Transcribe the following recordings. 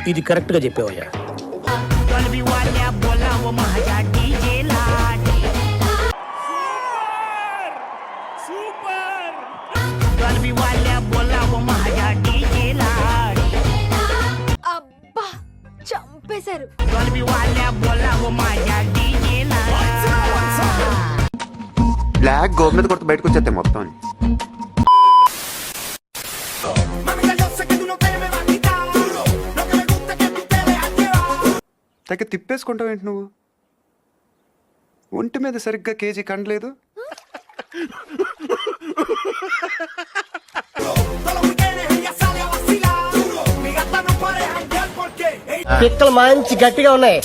ఇది కరెక్ట్ గా చెప్పావయ్యా. అబ్బా చంపేశారు. బ్లాక్ గోల్ మీద కొడితే బయటకు వచ్చేస్తే మొత్తం. తగ్గ తిప్పేసుకుంటావు ఏంటి నువ్వు? ఒంటి మీద సరిగ్గా కేజీ కండలేదు. పిక్కలు మంచి గట్టిగా ఉన్నాయి.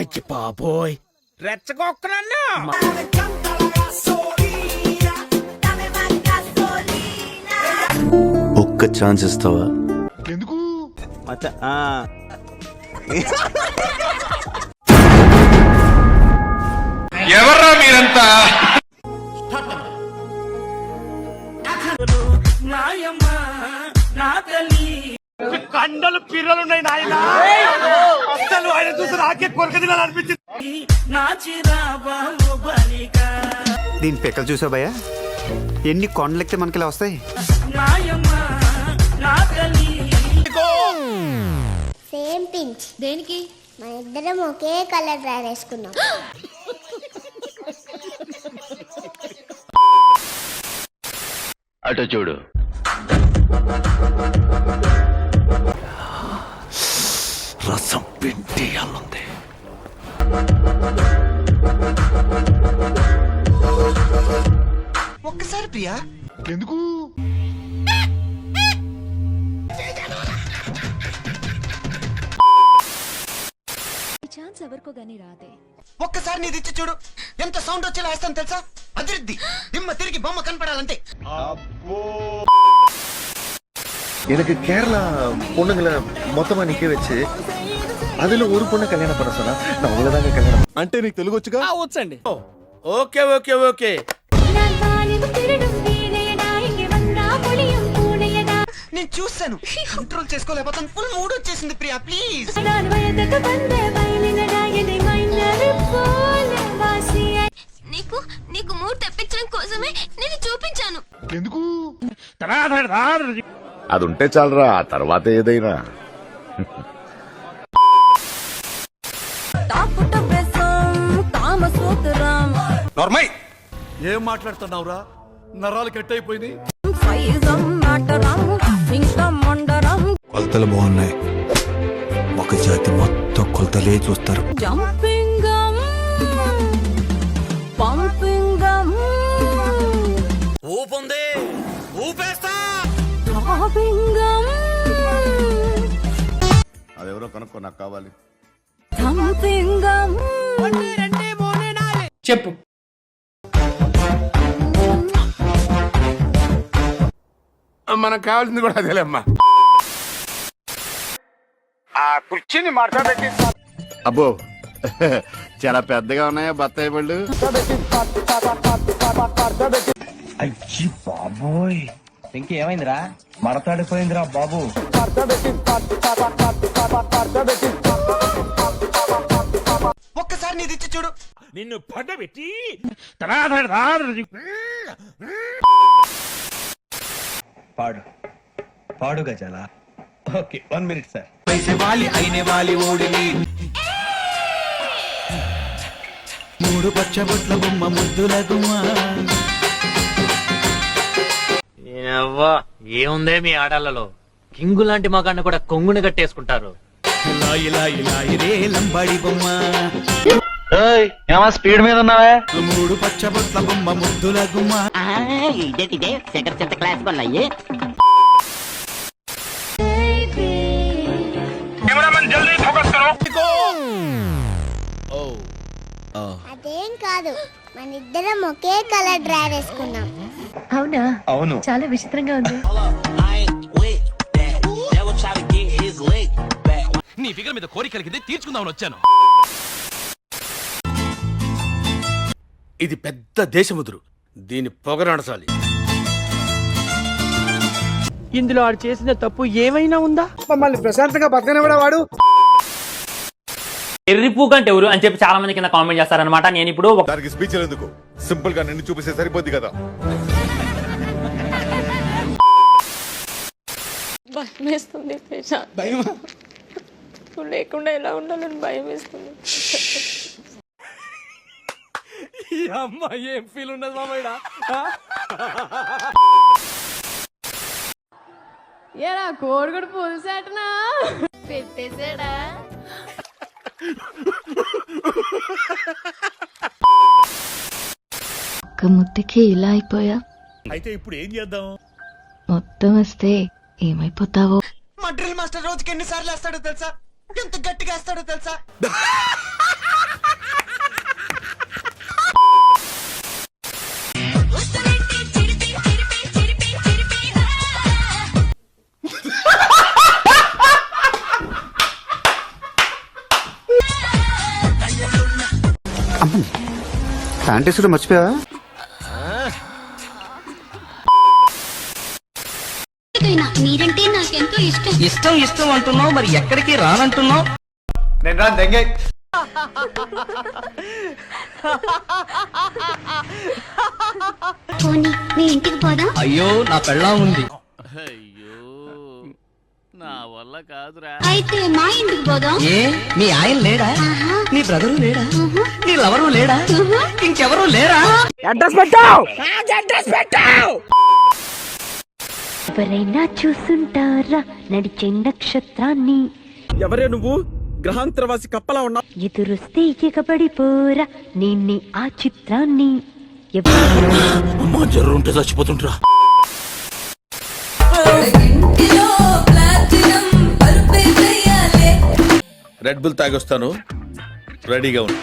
అయ్యి బాబోయ్ రెచ్చగొక్కనన్నా. ఒక్క ఛాన్స్ ఇస్తావా? ఎందుకు ఎవర్రా మీరంతా? కండలు పిర్రలున్నాయి నాయన. అసలు ఆయన చూసి నాకే కొరక తినాలనిపించింది. దీని పెక్కలు చూసావు భయ్యా? ఎన్ని కొండలెక్కితే మనకి ఇలా వస్తాయి. Same pinch. దేనికి? మన ఇద్దరం ఒకే కలర్ డ్రైవ్ వేసుకున్నాం. అటు చూడు. రసం పిండి అల్లుంది. ఒక్కసారి ప్రియా. ఎందుకు ఛాన్స్ ఎవరికో గానీ రాదే. ఒక్కసారి నీది ఇచ్చి చూడు. ఎంత సౌండ్ వచ్చేలా వేస్తాను తెలుసా? అదిరిద్ది. దిమ్మ తిరిగి బొమ్మ కనపడాలంటే. எனக்கு கேரளா பொண்ணுங்களை மொத்தமா நிக்க வச்சு அதுல ஒரு பொண்ணு கல்யாணம் பண்ண சொன்னா நான் உங்களதாங்க கல்யாணம். అంటే నీకు తెలుగు వచ్చుగా? వచ్చండి. Okay okay okay. నేను చూసాను, కంట్రోల్ చేసుకోలేకపోతాను. ఫుల్ మూడ్ వచ్చేసింది ప్రియా, ప్లీజ్. నీకు నీకు మూడ్ తెప్పించడం కోసమే నేను చూపించాను. ఎందుకు అది ఉంటే చాలరా, ఆ తర్వాత ఏదైనా. నార్మల్. ఏం మాట్లాడుతున్నావురా? నరాలు కట్ అయిపోయింది. కొలతలు బాగున్నాయి. ఒక జాతి మొత్తం కొలతలే చూస్తారు. ఊపుంది, ఊపేస్తా. అదెవరో కనుక్కో, నాకు కావాలి. చెప్పు. మనకు కావాల్సింది కూడా అదేలేమ్మా. ఆ కుర్చీని మాట్లాడబెట్టి. అబ్బో చాలా పెద్దగా ఉన్నాయా బత్తాయి పళ్ళు? అయ్యి బాబోయ్, ఇంకేమైందిరా? మడతాడిపోయిందిరా బాబు. ఒక్కసారి నీది ఇచ్చి చూడు. నిన్ను పడ్డబెట్టి పాడు పాడు గజాల. Okay, 1 minute sir. మూడు పచ్చబొట్ల బొమ్మ ముద్దుల గుమ్మ. ఏముందే మీ ఆడాలలో? కింగు లాంటి మగాన్ని కూడా కొంగుని కట్టేసుకుంటారు. లంబాడి బొమ్మ. ఏమా స్పీడ్ మీద ఉన్నావే? మూడు పచ్చబొట్ల బొమ్మ ముద్దుల గుమ్మ. ఇదే సెకండ్ సెంటర్ క్లాస్ కొన్నాయి. అదేం కాదు, మన ఇద్దరం ఒకే కలర్ డ్రైవ్ వేసుకున్నాం. అవునా? అవును. చాలా విచిత్రంగా ఉంది. నీ ఫిగర్ మీద కోరిక కలిగింది, తీర్చుకుందామని వచ్చాను. ఇది పెద్ద దేశముదురు, దీని పొగరనసాలి. ఇందులో ఆడు చేసిన తప్పు ఏమైనా ఉందా? మమ్మల్ని ప్రశాంతంగా బతకనివ్వడా వాడు? ఎర్రిపూ కంటే ఎవరు అని చెప్పి చాలా మంది కింద కామెంట్ చేస్తారనమాట. నేను ఇప్పుడు దానికి స్పీచ్ ఎందుకు, సింపుల్ గా నిన్ను చూపిస్తే సరిపోద్ది కదా. భయం వేస్తుంది ప్రశాంత్. నువ్వు లేకుండా ఎలా ఉండాలని భయం వేస్తుంది. ఈ అమ్మాయి ఏం ఫీల్ ఉన్నది మామయ్య? ఏరా కోడిగుడు పులిసేటనా పెట్టేసాడా? ఒక్క ముద్దుకి ఇలా అయిపోయా. అయితే ఇప్పుడు ఏం చేద్దాం? మొత్తం వస్తే ఏమైపోతావో. మా డ్రిల్ మాస్టర్ రోజుకి ఎన్నిసార్లు వేస్తాడో తెలుసా? ఎంత గట్టిగా వేస్తాడో తెలుసా? శానిటైజర్ మర్చిపోయావా? మీరంటే నాకెంతో ఇష్టం. ఇష్టం ఇష్టం అంటున్నావు, మరి ఎక్కడికి రానంటున్నావు? నేను రా దెంగే. పోనీ మీ ఇంటికి పోదాం. అయ్యో నా పెళ్ళాం ఉంది. అయితే మా ఇంటికి పోదాం. ఏ మీ ఆయన లేడా? నీ బ్రదరు లేడా? నీ లవరు లేడా? ఇంకెవరు లేరా? అడ్రస్ పెట్టావు. ఎవరైనా చూసుంటారా నడిచే నక్షత్రాన్ని? ఎవరే నువ్వు? గ్రహాంతరవాసి కప్పలా ఉన్నా. ఎదురొస్తే ఎగబడిపోరా నిన్ని ఆ చిత్రాన్ని. అమ్మా జర్రుంటే చచ్చిపోతుంటరా. రెడ్ బుల్ తాగొస్తాను, రెడీగా ఉంది.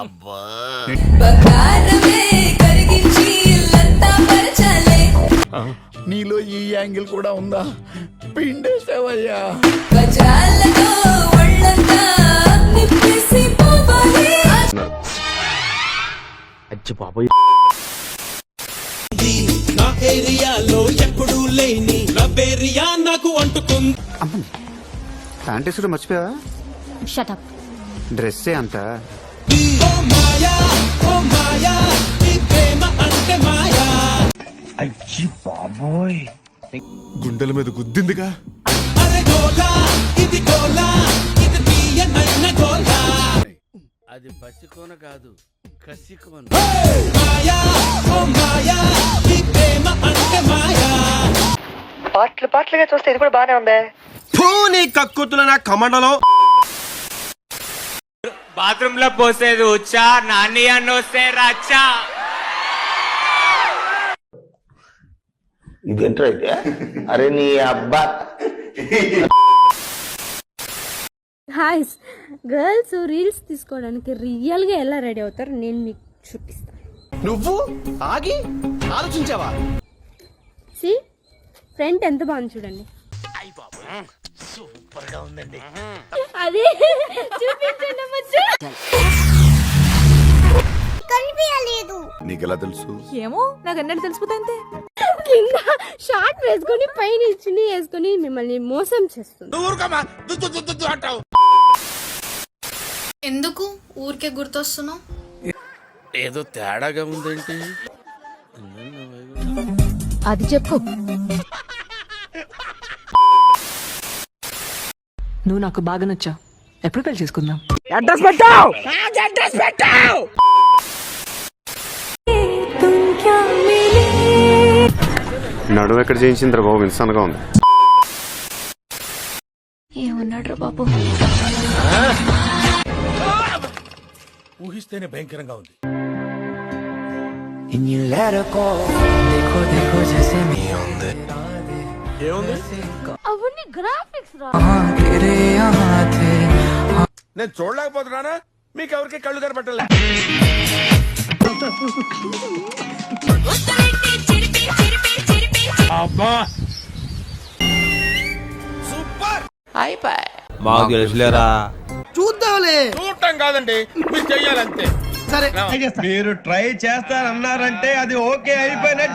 అబ్బా నీలో ఈ యాంగిల్ కూడా ఉందా? పిండేసావయ్యా. అచ్చి బాబోయ్. శానిటైజర్ మర్చిపోయావా? Shut up. డ్రెస్సే అంత. అయ్యి బాబోయ్, గుండెల మీద గుద్దిందిగా. అది పసికోన కాదు, కసికోన. పాటలుగా చూస్తే ఇది కూడా బానే ఉంది. నీ కక్కుతుల నా కమండలో బాత్రూమ్ లో పోసేది వచ్చా, నాని అని వస్తే రచ్చా. ఇదేంట్రా అయితే? అరే నీ అబ్బా. హాయ్ గర్ల్స్ రీల్స్ తీసుకోవడానికి రియల్ గా ఎలా రెడీ అవుతారు నేను మీకు చూపిస్తాను. నువ్వు ఆగి ఆలోచించావా? సి ఫ్రంట్ ఎంత బాగుంది చూడండి. సూపర్ గా ఉందండి. అదే చూపించండి అమ్మచ్చు. కనిపించలేదు. నీకెలా తెలుసు? ఏమో నాకు అన్నట్టు తెలిసిపోతే కింద షార్ట్ వేసుకొని పైన చున్నీ వేసుకొని మిమ్మల్ని మోసం చేస్తుంది. ఎందుకు ఊరికే గుర్తొస్తున్నావు? ఏదో తేడాగా ఉందేంటి? అది చెప్పు. నువ్వు నాకు బాగా నచ్చావు. ఎప్పుడు పెళ్లి చేసుకుందాం? అడ్రస్ పెట్టావు. అడ్రస్ పెట్టావు. నడువు ఎక్కడ చేయించిందిరా బాబు, ఇన్సాన్గా ఉంది. ఏమన్నాడు బాబు? ఊహిస్తేనే భయంకరంగా ఉంది. ఏముంది? అవన్నీ గ్రాఫిక్స్ రా. నేను చూడలేకపోతున్నానా? మీకు ఎవరికి కళ్ళు కనపట్టలే. అబ్బా సూపర్. మాకు తెలుసులేరా. చూద్దాం చూడాలి. చూడటం కాదండి మీరు చెయ్యాలంతే. సరే మీరు ట్రై చేస్తారన్నారంటే అది ఓకే అయిపోయినట్టు.